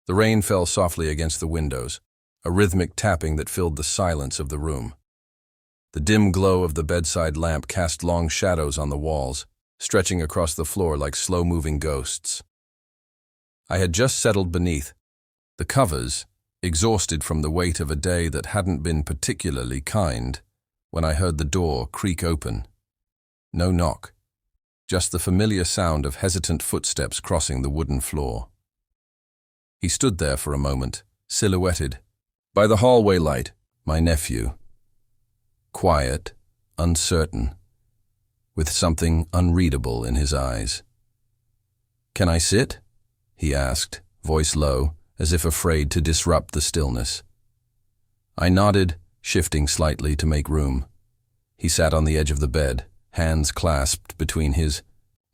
The rain fell softly against the windows, a rhythmic tapping that filled the silence of the room. The dim glow of the bedside lamp cast long shadows on the walls, stretching across the floor like slow-moving ghosts. I had just settled beneath the covers, exhausted from the weight of a day that hadn't been particularly kind, when I heard the door creak open. No knock, just the familiar sound of hesitant footsteps crossing the wooden floor. He stood there for a moment, silhouetted by the hallway light, my nephew. Quiet, uncertain, with something unreadable in his eyes. "Can I sit?" he asked, voice low, as if afraid to disrupt the stillness. I nodded, shifting slightly to make room. He sat on the edge of the bed, hands clasped between his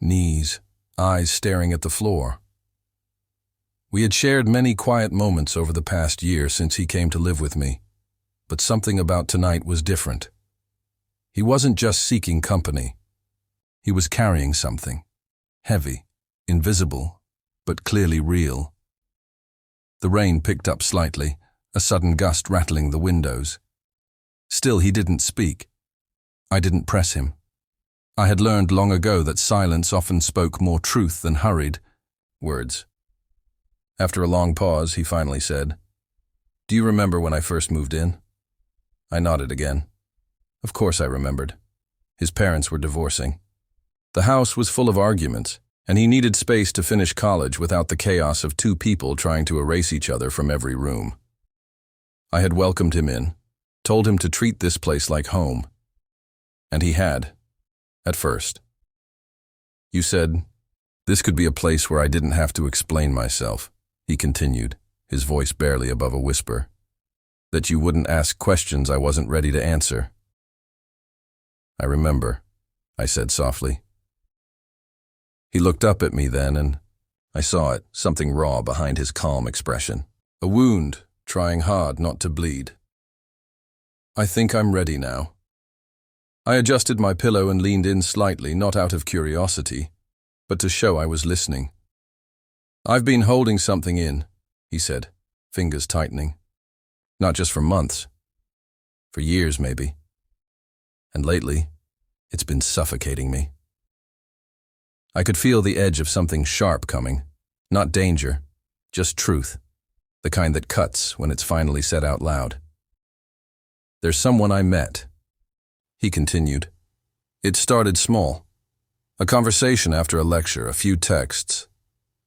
knees, eyes staring at the floor. We had shared many quiet moments over the past year since he came to live with me, but something about tonight was different. He wasn't just seeking company. He was carrying something, heavy, invisible, but clearly real. The rain picked up slightly, a sudden gust rattling the windows. Still, he didn't speak. I didn't press him. I had learned long ago that silence often spoke more truth than hurried words. After a long pause, he finally said, "Do you remember when I first moved in?" I nodded again. Of course I remembered. His parents were divorcing. The house was full of arguments, and he needed space to finish college without the chaos of two people trying to erase each other from every room. I had welcomed him in, told him to treat this place like home. And he had, at first. "You said, this could be a place where I didn't have to explain myself," he continued, his voice barely above a whisper. "That you wouldn't ask questions I wasn't ready to answer." "I remember," I said softly. He looked up at me then, and I saw it, something raw behind his calm expression. A wound, trying hard not to bleed. "I think I'm ready now." I adjusted my pillow and leaned in slightly, not out of curiosity, but to show I was listening. "I've been holding something in," he said, fingers tightening. "Not just for months. For years, maybe. And lately, it's been suffocating me." I could feel the edge of something sharp coming. Not danger, just truth. The kind that cuts when it's finally said out loud. "There's someone I met," he continued. "It started small. A conversation after a lecture, a few texts.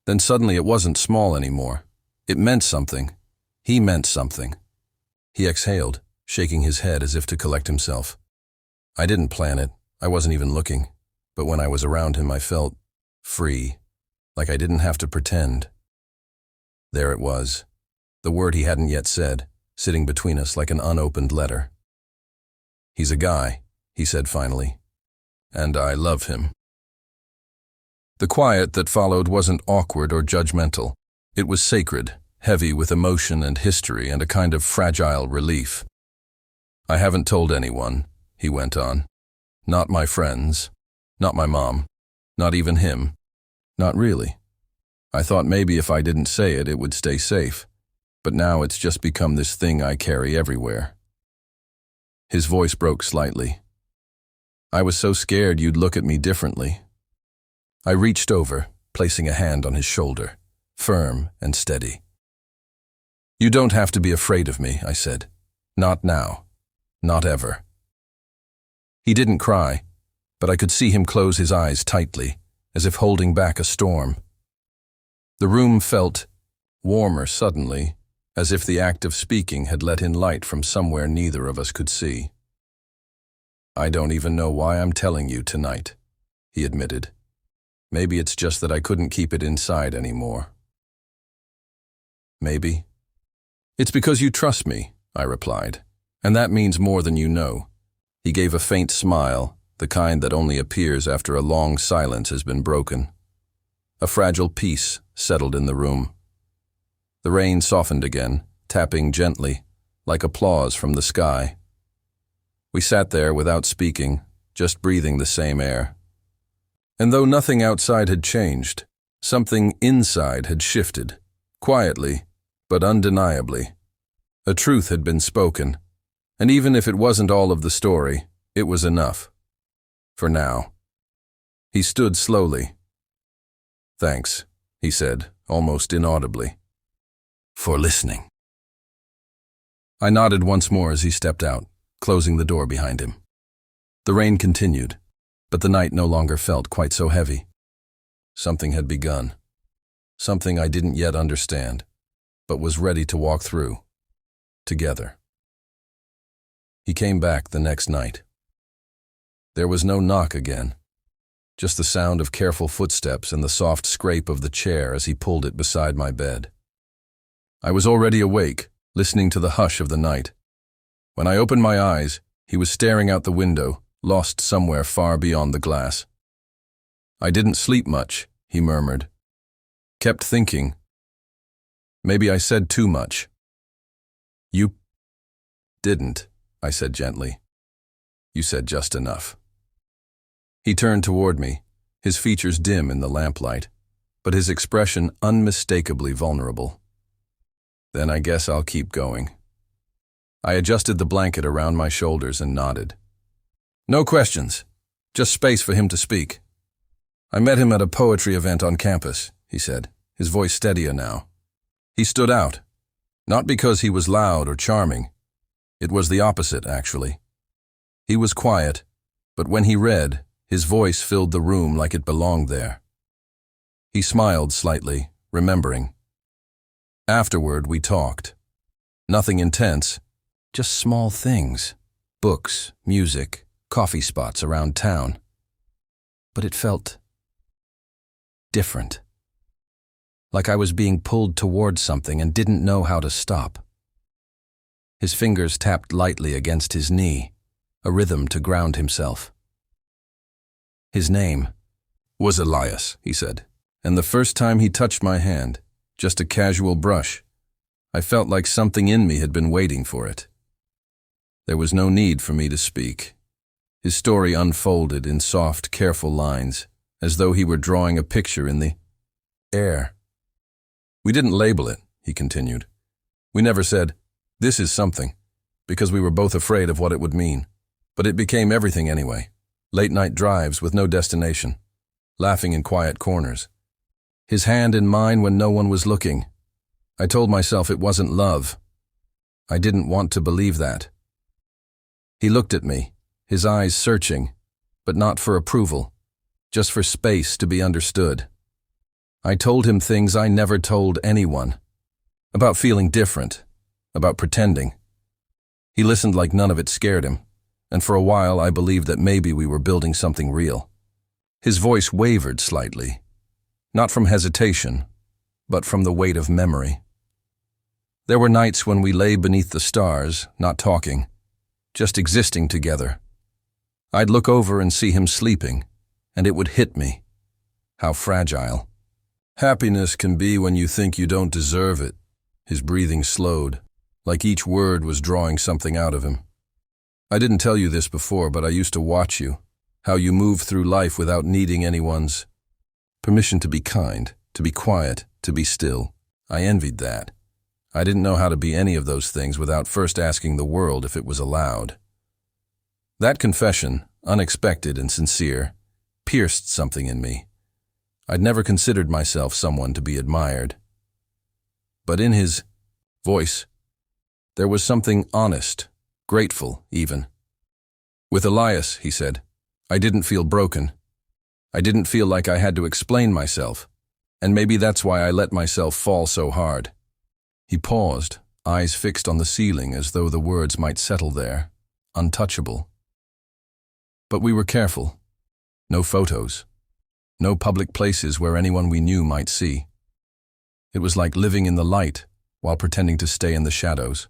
Then suddenly it wasn't small anymore. It meant something. He meant something." He exhaled, shaking his head as if to collect himself. "I didn't plan it. I wasn't even looking. But when I was around him, I felt free, like I didn't have to pretend." There it was, the word he hadn't yet said, sitting between us like an unopened letter. "He's a guy," he said finally, "and I love him." The quiet that followed wasn't awkward or judgmental. It was sacred, heavy with emotion and history and a kind of fragile relief. "I haven't told anyone," he went on. "Not my friends. Not my mom. Not even him. Not really. I thought maybe if I didn't say it, it would stay safe. But now it's just become this thing I carry everywhere." His voice broke slightly. "I was so scared you'd look at me differently." I reached over, placing a hand on his shoulder, firm and steady. "You don't have to be afraid of me," I said. "Not now. Not ever." He didn't cry, but I could see him close his eyes tightly, as if holding back a storm. The room felt warmer suddenly, as if the act of speaking had let in light from somewhere neither of us could see. "I don't even know why I'm telling you tonight," he admitted. "Maybe it's just that I couldn't keep it inside anymore." "Maybe." "It's because you trust me," I replied, "and that means more than you know." He gave a faint smile, the kind that only appears after a long silence has been broken. A fragile peace settled in the room. The rain softened again, tapping gently, like applause from the sky. We sat there without speaking, just breathing the same air. And though nothing outside had changed, something inside had shifted, quietly, But undeniably, a truth had been spoken, and even if it wasn't all of the story, it was enough. For now. He stood slowly. "Thanks," he said, almost inaudibly, "for listening." I nodded once more as he stepped out, closing the door behind him. The rain continued, but the night no longer felt quite so heavy. Something had begun. Something I didn't yet understand, but was ready to walk through, together. He came back the next night. There was no knock again, just the sound of careful footsteps and the soft scrape of the chair as he pulled it beside my bed. I was already awake, listening to the hush of the night. When I opened my eyes, he was staring out the window, lost somewhere far beyond the glass. "I didn't sleep much," he murmured. "Kept thinking. Maybe I said too much." "You didn't," I said gently. "You said just enough." He turned toward me, his features dim in the lamplight, but his expression unmistakably vulnerable. "Then I guess I'll keep going." I adjusted the blanket around my shoulders and nodded. "No questions, just space for him to speak. I met him at a poetry event on campus," he said, his voice steadier now. "He stood out, not because he was loud or charming. It was the opposite, actually. He was quiet, but when he read, his voice filled the room like it belonged there." He smiled slightly, remembering. Afterward, we talked. Nothing intense, just small things. Books, music, coffee spots around town. But it felt different. Like I was being pulled towards something and didn't know how to stop. His fingers tapped lightly against his knee, a rhythm to ground himself. His name was Elias, he said, and the first time he touched my hand, just a casual brush, I felt like something in me had been waiting for it. There was no need for me to speak. His story unfolded in soft, careful lines, as though he were drawing a picture in the air. "We didn't label it," he continued. "We never said, 'This is something,' because we were both afraid of what it would mean. But it became everything anyway. Late-night drives with no destination, laughing in quiet corners. His hand in mine when no one was looking. I told myself it wasn't love. I didn't want to believe that." He looked at me, his eyes searching, but not for approval, just for space to be understood. I told him things I never told anyone, about feeling different, about pretending. He listened like none of it scared him, and for a while I believed that maybe we were building something real. His voice wavered slightly, not from hesitation, but from the weight of memory. There were nights when we lay beneath the stars, not talking, just existing together. I'd look over and see him sleeping, and it would hit me. How fragile. "Happiness can be when you think you don't deserve it." His breathing slowed, like each word was drawing something out of him. "I didn't tell you this before, but I used to watch you, how you move through life without needing anyone's permission to be kind, to be quiet, to be still. I envied that. I didn't know how to be any of those things without first asking the world if it was allowed." That confession, unexpected and sincere, pierced something in me. I'd never considered myself someone to be admired. But in his voice, there was something honest, grateful even. "With Elias," he said, "I didn't feel broken. I didn't feel like I had to explain myself, and maybe that's why I let myself fall so hard." He paused, eyes fixed on the ceiling as though the words might settle there, untouchable. But we were careful. No photos. No public places where anyone we knew might see. It was like living in the light while pretending to stay in the shadows.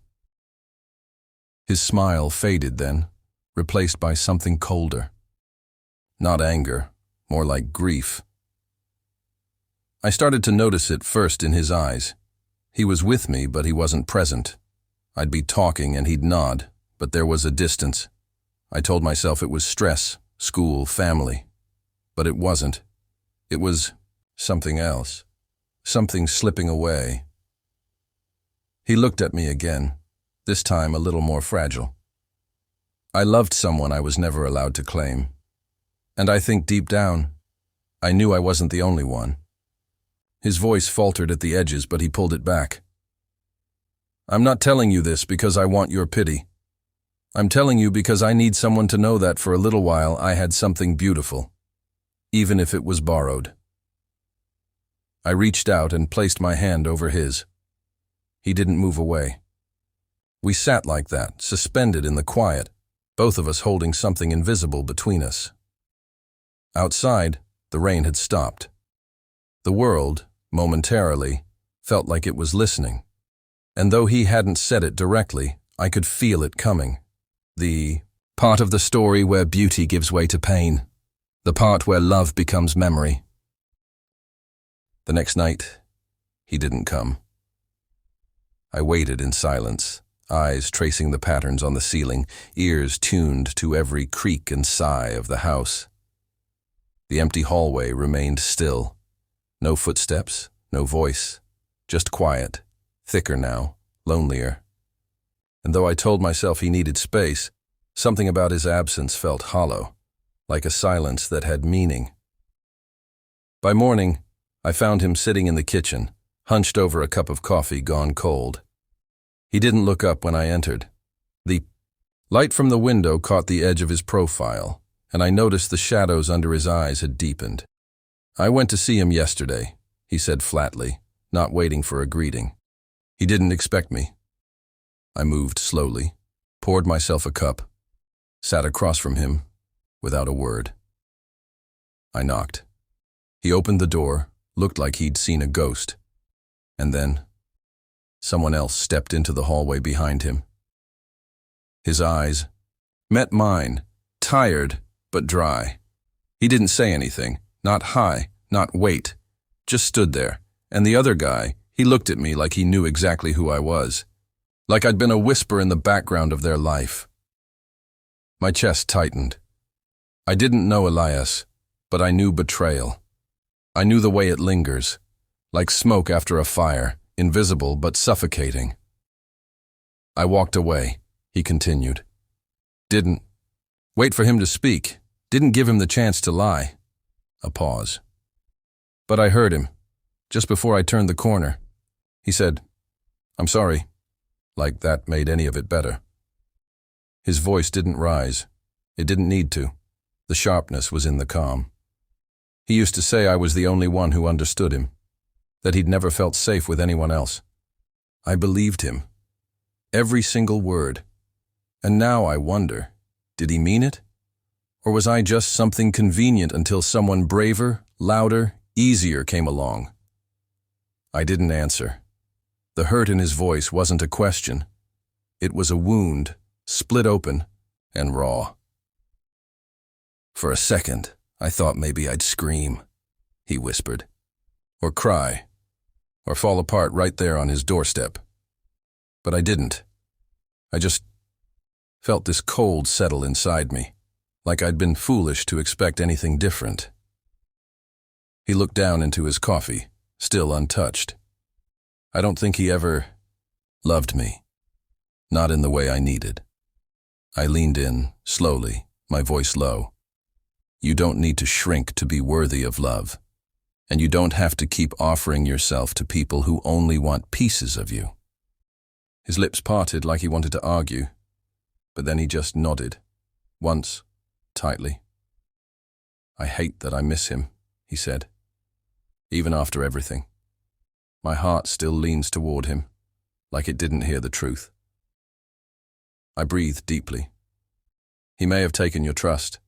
His smile faded then, replaced by something colder. Not anger, more like grief. I started to notice it first in his eyes. He was with me, but he wasn't present. I'd be talking and he'd nod, but there was a distance. I told myself it was stress, school, family. But it wasn't. It was something else. Something slipping away. He looked at me again, this time a little more fragile. I loved someone I was never allowed to claim. And I think deep down, I knew I wasn't the only one. His voice faltered at the edges, but he pulled it back. I'm not telling you this because I want your pity. I'm telling you because I need someone to know that for a little while I had something beautiful, even if it was borrowed. I reached out and placed my hand over his. He didn't move away. We sat like that, suspended in the quiet, both of us holding something invisible between us. Outside, the rain had stopped. The world, momentarily, felt like it was listening. And though he hadn't said it directly, I could feel it coming. The part of the story where beauty gives way to pain. The part where love becomes memory. The next night, he didn't come. I waited in silence, eyes tracing the patterns on the ceiling, ears tuned to every creak and sigh of the house. The empty hallway remained still. No footsteps, no voice, just quiet, thicker now, lonelier. And though I told myself he needed space, something about his absence felt hollow, like a silence that had meaning. By morning, I found him sitting in the kitchen, hunched over a cup of coffee gone cold. He didn't look up when I entered. The light from the window caught the edge of his profile, and I noticed the shadows under his eyes had deepened. I went to see him yesterday, he said flatly, not waiting for a greeting. He didn't expect me. I moved slowly, poured myself a cup, sat across from him, without a word. I knocked. He opened the door, looked like he'd seen a ghost. And then, someone else stepped into the hallway behind him. His eyes met mine, tired but dry. He didn't say anything, not hi, not wait, just stood there. And the other guy, he looked at me like he knew exactly who I was, like I'd been a whisper in the background of their life. My chest tightened. I didn't know Elias, but I knew betrayal. I knew the way it lingers, like smoke after a fire, invisible but suffocating. I walked away, he continued. Didn't wait for him to speak, didn't give him the chance to lie. A pause. But I heard him, just before I turned the corner. He said, I'm sorry, like that made any of it better. His voice didn't rise. It didn't need to. The sharpness was in the calm. He used to say I was the only one who understood him, that he'd never felt safe with anyone else. I believed him. Every single word. And now I wonder, did he mean it? Or was I just something convenient until someone braver, louder, easier came along? I didn't answer. The hurt in his voice wasn't a question. It was a wound, split open and raw. For a second, I thought maybe I'd scream, he whispered, or cry, or fall apart right there on his doorstep. But I didn't. I just felt this cold settle inside me, like I'd been foolish to expect anything different. He looked down into his coffee, still untouched. I don't think he ever loved me, not in the way I needed. I leaned in, slowly, my voice low. You don't need to shrink to be worthy of love, and you don't have to keep offering yourself to people who only want pieces of you. His lips parted like he wanted to argue, but then he just nodded, once, tightly. I hate that I miss him, he said, even after everything. My heart still leans toward him, like it didn't hear the truth. I breathed deeply. He may have taken your trust,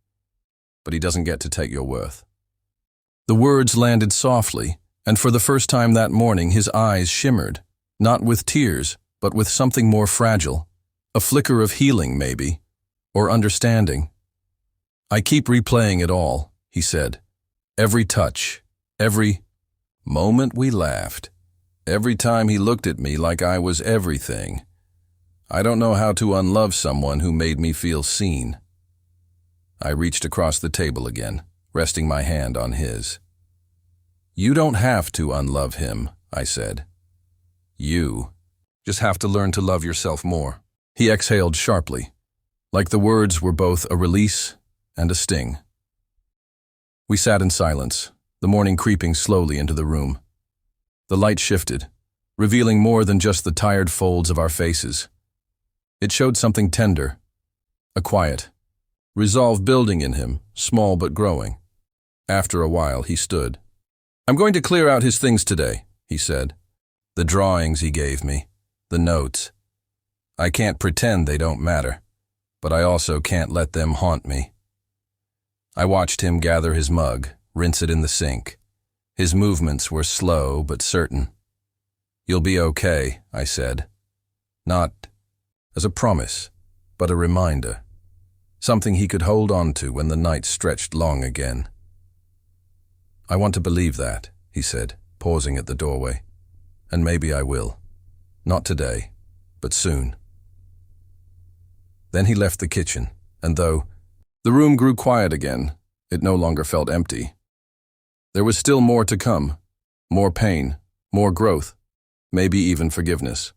but he doesn't get to take your worth. The words landed softly, and for the first time that morning his eyes shimmered, not with tears, but with something more fragile, a flicker of healing maybe, or understanding. I keep replaying it all, he said. Every touch, every moment we laughed, every time he looked at me like I was everything. I don't know how to unlove someone who made me feel seen. I reached across the table again, resting my hand on his. You don't have to unlove him, I said. You Just have to learn to love yourself more." He exhaled sharply, like the words were both a release and a sting. We sat in silence, the morning creeping slowly into the room. The light shifted, revealing more than just the tired folds of our faces. It showed something tender, a quiet, resolve building in him, small but growing. After a while, he stood. "I'm going to clear out his things today," he said. "The drawings he gave me, the notes. I can't pretend they don't matter, but I also can't let them haunt me." I watched him gather his mug, rinse it in the sink. His movements were slow but certain. "You'll be okay," I said. Not as a promise, but a reminder. Something he could hold on to when the night stretched long again. "I want to believe that," he said, pausing at the doorway. "And maybe I will. Not today, but soon." Then he left the kitchen, and though the room grew quiet again, it no longer felt empty. There was still more to come, more pain, more growth, maybe even forgiveness.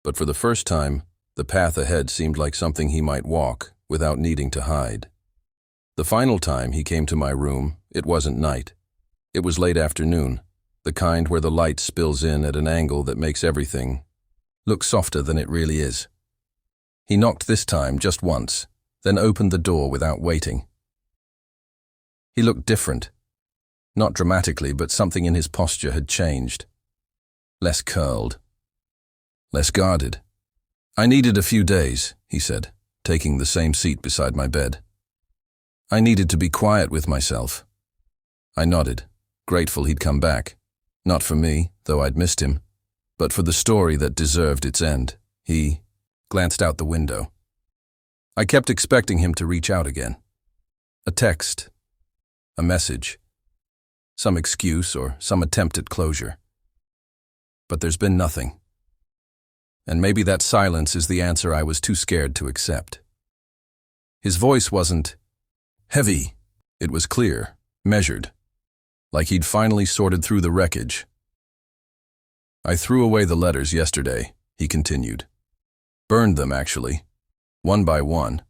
But for the first time, the path ahead seemed like something he might walk without needing to hide. The final time he came to my room, it wasn't night. It was late afternoon, the kind where the light spills in at an angle that makes everything look softer than it really is. He knocked this time just once, then opened the door without waiting. He looked different. Not dramatically, but something in his posture had changed. Less curled. Less guarded. "I needed a few days," he said, taking the same seat beside my bed. "I needed to be quiet with myself." I nodded, grateful he'd come back. Not for me, though I'd missed him, but for the story that deserved its end. He glanced out the window. I kept expecting him to reach out again. A text. A message. Some excuse or some attempt at closure. But there's been nothing. And maybe that silence is the answer I was too scared to accept. His voice wasn't heavy. It was clear, measured, like he'd finally sorted through the wreckage. "I threw away the letters yesterday," he continued. "Burned them, actually, one by one.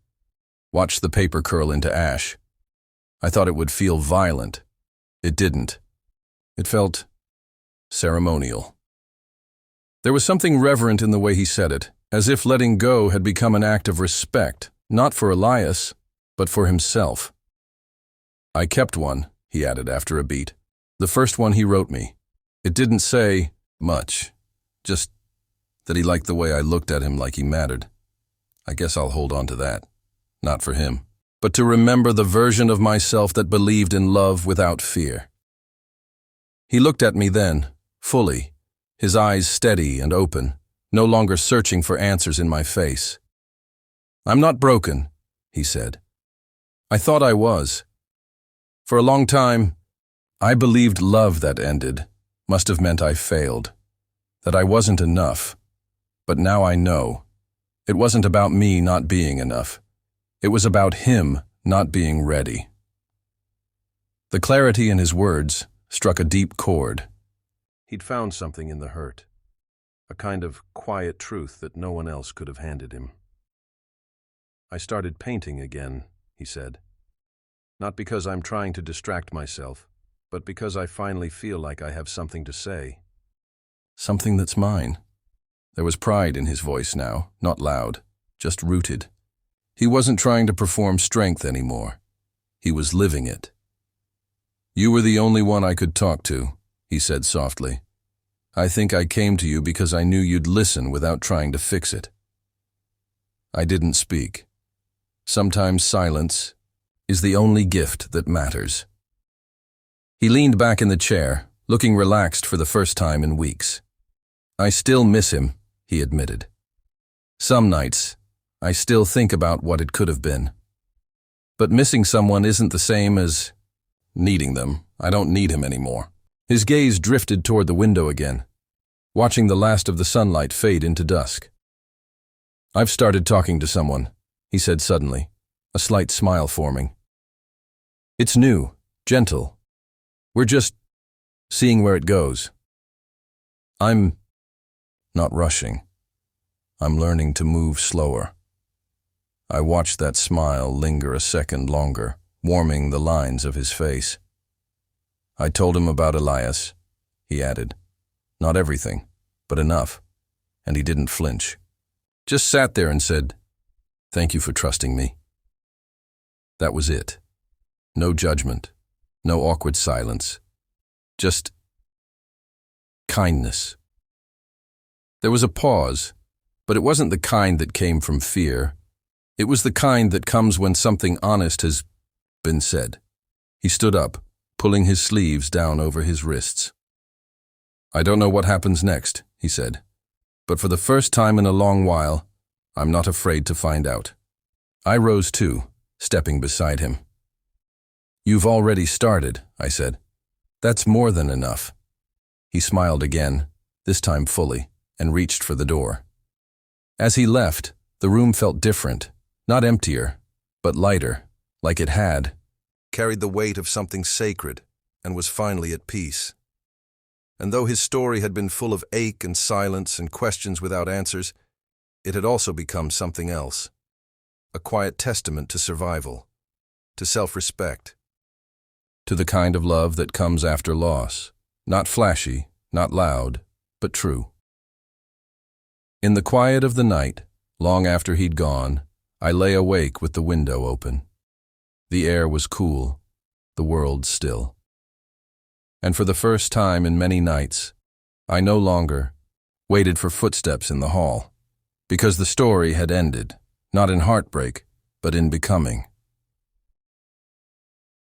Watched the paper curl into ash. I thought it would feel violent. It didn't. It felt ceremonial." There was something reverent in the way he said it, as if letting go had become an act of respect, not for Elias, but for himself. "I kept one," he added after a beat. "The first one he wrote me. It didn't say much, just that he liked the way I looked at him like he mattered. I guess I'll hold on to that. Not for him, but to remember the version of myself that believed in love without fear." He looked at me then, fully, his eyes steady and open, no longer searching for answers in my face. "I'm not broken," he said. "I thought I was. For a long time, I believed love that ended must have meant I failed, that I wasn't enough. But now I know. It wasn't about me not being enough. It was about him not being ready." The clarity in his words struck a deep chord. He'd found something in the hurt, a kind of quiet truth that no one else could have handed him. "I started painting again," he said. "Not because I'm trying to distract myself, but because I finally feel like I have something to say. Something that's mine." There was pride in his voice now, not loud, just rooted. He wasn't trying to perform strength anymore. He was living it. "You were the only one I could talk to," he said softly. "I think I came to you because I knew you'd listen without trying to fix it." I didn't speak. Sometimes silence is the only gift that matters. He leaned back in the chair, looking relaxed for the first time in weeks. "I still miss him," he admitted. "Some nights, I still think about what it could have been. But missing someone isn't the same as needing them. I don't need him anymore." His gaze drifted toward the window again, watching the last of the sunlight fade into dusk. "I've started talking to someone," he said suddenly, a slight smile forming. "It's new, gentle. We're just seeing where it goes. I'm not rushing. I'm learning to move slower. I watched that smile linger a second longer, warming the lines of his face. I told him about Elias, he added. Not everything, but enough. And he didn't flinch. Just sat there and said, "Thank you for trusting me." That was it. No judgment, no awkward silence. Just kindness. There was a pause, but it wasn't the kind that came from fear. It was the kind that comes when something honest has been said. He stood up, pulling his sleeves down over his wrists. "I don't know what happens next," he said, "but for the first time in a long while, I'm not afraid to find out." I rose too, stepping beside him. "You've already started," I said. "That's more than enough." He smiled again, this time fully, and reached for the door. As he left, the room felt different, not emptier, but lighter, like it had carried the weight of something sacred and was finally at peace. And though his story had been full of ache and silence and questions without answers, it had also become something else, a quiet testament to survival, to self-respect, to the kind of love that comes after loss, not flashy, not loud, but true. In the quiet of the night, long after he'd gone, I lay awake with the window open. The air was cool, the world still. And for the first time in many nights, I no longer waited for footsteps in the hall, because the story had ended, not in heartbreak, but in becoming.